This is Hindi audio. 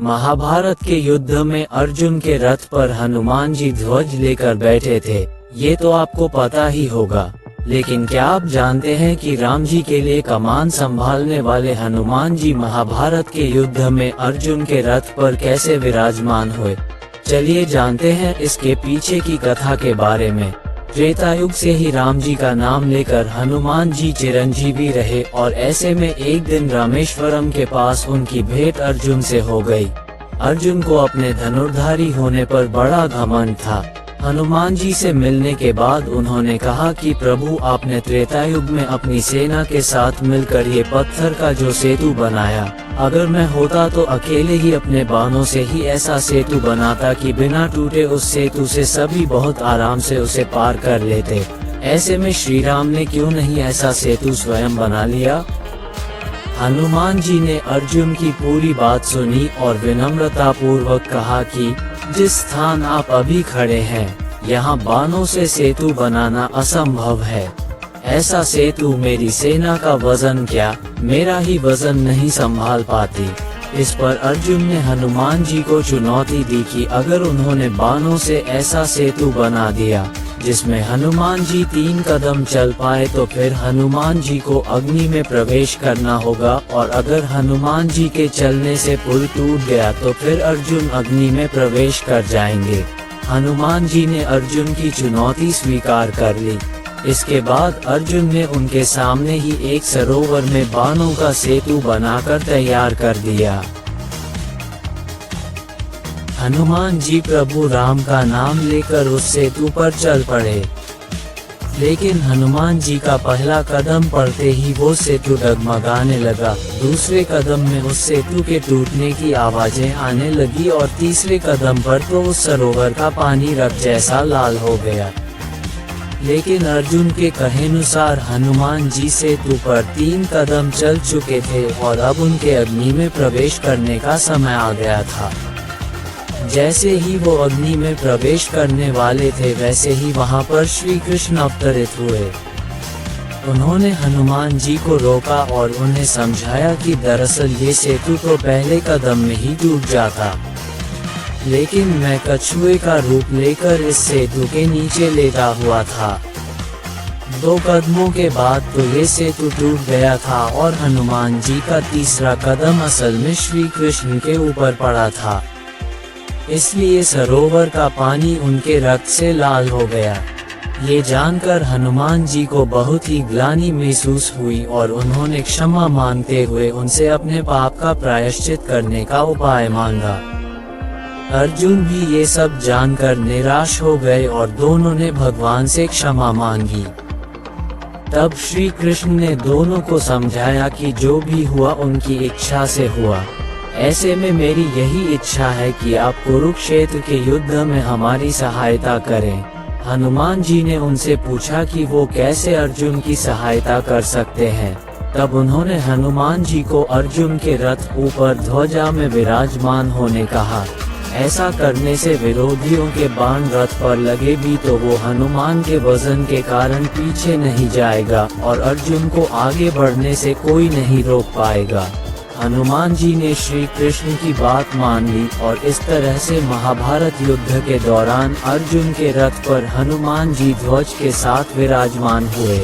महाभारत के युद्ध में अर्जुन के रथ पर हनुमान जी ध्वज लेकर बैठे थे, ये तो आपको पता ही होगा। लेकिन क्या आप जानते हैं कि राम जी के लिए कमान संभालने वाले हनुमान जी महाभारत के युद्ध में अर्जुन के रथ पर कैसे विराजमान हुए? चलिए जानते हैं इसके पीछे की कथा के बारे में। त्रेता युग से ही राम जी का नाम लेकर हनुमान जी चिरंजीवी रहे और ऐसे में एक दिन रामेश्वरम के पास उनकी भेंट अर्जुन से हो गई। अर्जुन को अपने धनुर्धारी होने पर बड़ा घमंड था। हनुमान जी से मिलने के बाद उन्होंने कहा कि प्रभु, आपने त्रेता युग में अपनी सेना के साथ मिलकर ये पत्थर का जो सेतु बनाया, अगर मैं होता तो अकेले ही अपने बाणों से ही ऐसा सेतु बनाता कि बिना टूटे उस सेतु से सभी बहुत आराम से उसे पार कर लेते। ऐसे में श्री राम ने क्यों नहीं ऐसा सेतु स्वयं बना लिया? हनुमान जी ने अर्जुन की पूरी बात सुनी और विनम्रता पूर्वक कहा कि जिस स्थान आप अभी खड़े हैं, यहाँ बाणों से सेतु बनाना असंभव है। ऐसा सेतु मेरी सेना का वजन क्या, मेरा ही वजन नहीं संभाल पाती। इस पर अर्जुन ने हनुमान जी को चुनौती दी कि अगर उन्होंने बाणों से ऐसा सेतु बना दिया जिसमें हनुमान जी 3 कदम चल पाए तो फिर हनुमान जी को अग्नि में प्रवेश करना होगा, और अगर हनुमान जी के चलने से पुल टूट गया तो फिर अर्जुन अग्नि में प्रवेश कर जाएंगे। हनुमान जी ने अर्जुन की चुनौती स्वीकार कर ली। इसके बाद अर्जुन ने उनके सामने ही एक सरोवर में बाणों का सेतु बनाकर तैयार कर दिया। हनुमान जी प्रभु राम का नाम लेकर उस सेतु पर चल पड़े, लेकिन हनुमान जी का पहला कदम पड़ते ही वो सेतु डगमगाने लगा। दूसरे कदम में उस सेतु के टूटने की आवाजें आने लगी और तीसरे कदम पर तो उस सरोवर का पानी रक्त जैसा लाल हो गया। लेकिन अर्जुन के कहेनुसार हनुमान जी सेतु पर 3 कदम चल चुके थे और अब उनके अग्नि में प्रवेश करने का समय आ गया था। जैसे ही वो अग्नि में प्रवेश करने वाले थे, वैसे ही वहां पर श्री कृष्ण अवतरित हुए। उन्होंने हनुमान जी को रोका और उन्हें समझाया कि दरअसल ये सेतु तो पहले कदम में ही टूट जाता, लेकिन मैं कछुए का रूप लेकर इस सेतु के नीचे लेटा हुआ था। 2 कदमों के बाद तो ये सेतु टूट गया था और हनुमान जी का तीसरा कदम असल में श्री कृष्ण के ऊपर पड़ा था, इसलिए सरोवर का पानी उनके रक्त से लाल हो गया। ये जानकर हनुमान जी को बहुत ही ग्लानि महसूस हुई और उन्होंने क्षमा मांगते हुए उनसे अपने पाप का प्रायश्चित करने का उपाय मांगा। अर्जुन भी ये सब जानकर निराश हो गए और दोनों ने भगवान से क्षमा मांगी। तब श्री कृष्ण ने दोनों को समझाया कि जो भी हुआ उनकी इच्छा से हुआ। ऐसे में मेरी यही इच्छा है कि आप कुरुक्षेत्र के युद्ध में हमारी सहायता करें। हनुमान जी ने उनसे पूछा कि वो कैसे अर्जुन की सहायता कर सकते हैं। तब उन्होंने हनुमान जी को अर्जुन के रथ ऊपर ध्वजा में विराजमान होने कहा। ऐसा करने से विरोधियों के बाण रथ पर लगे भी तो वो हनुमान के वजन के कारण पीछे नहीं जाएगा और अर्जुन को आगे बढ़ने से कोई नहीं रोक पाएगा। हनुमान जी ने श्री कृष्ण की बात मान ली और इस तरह से महाभारत युद्ध के दौरान अर्जुन के रथ पर हनुमान जी ध्वज के साथ विराजमान हुए।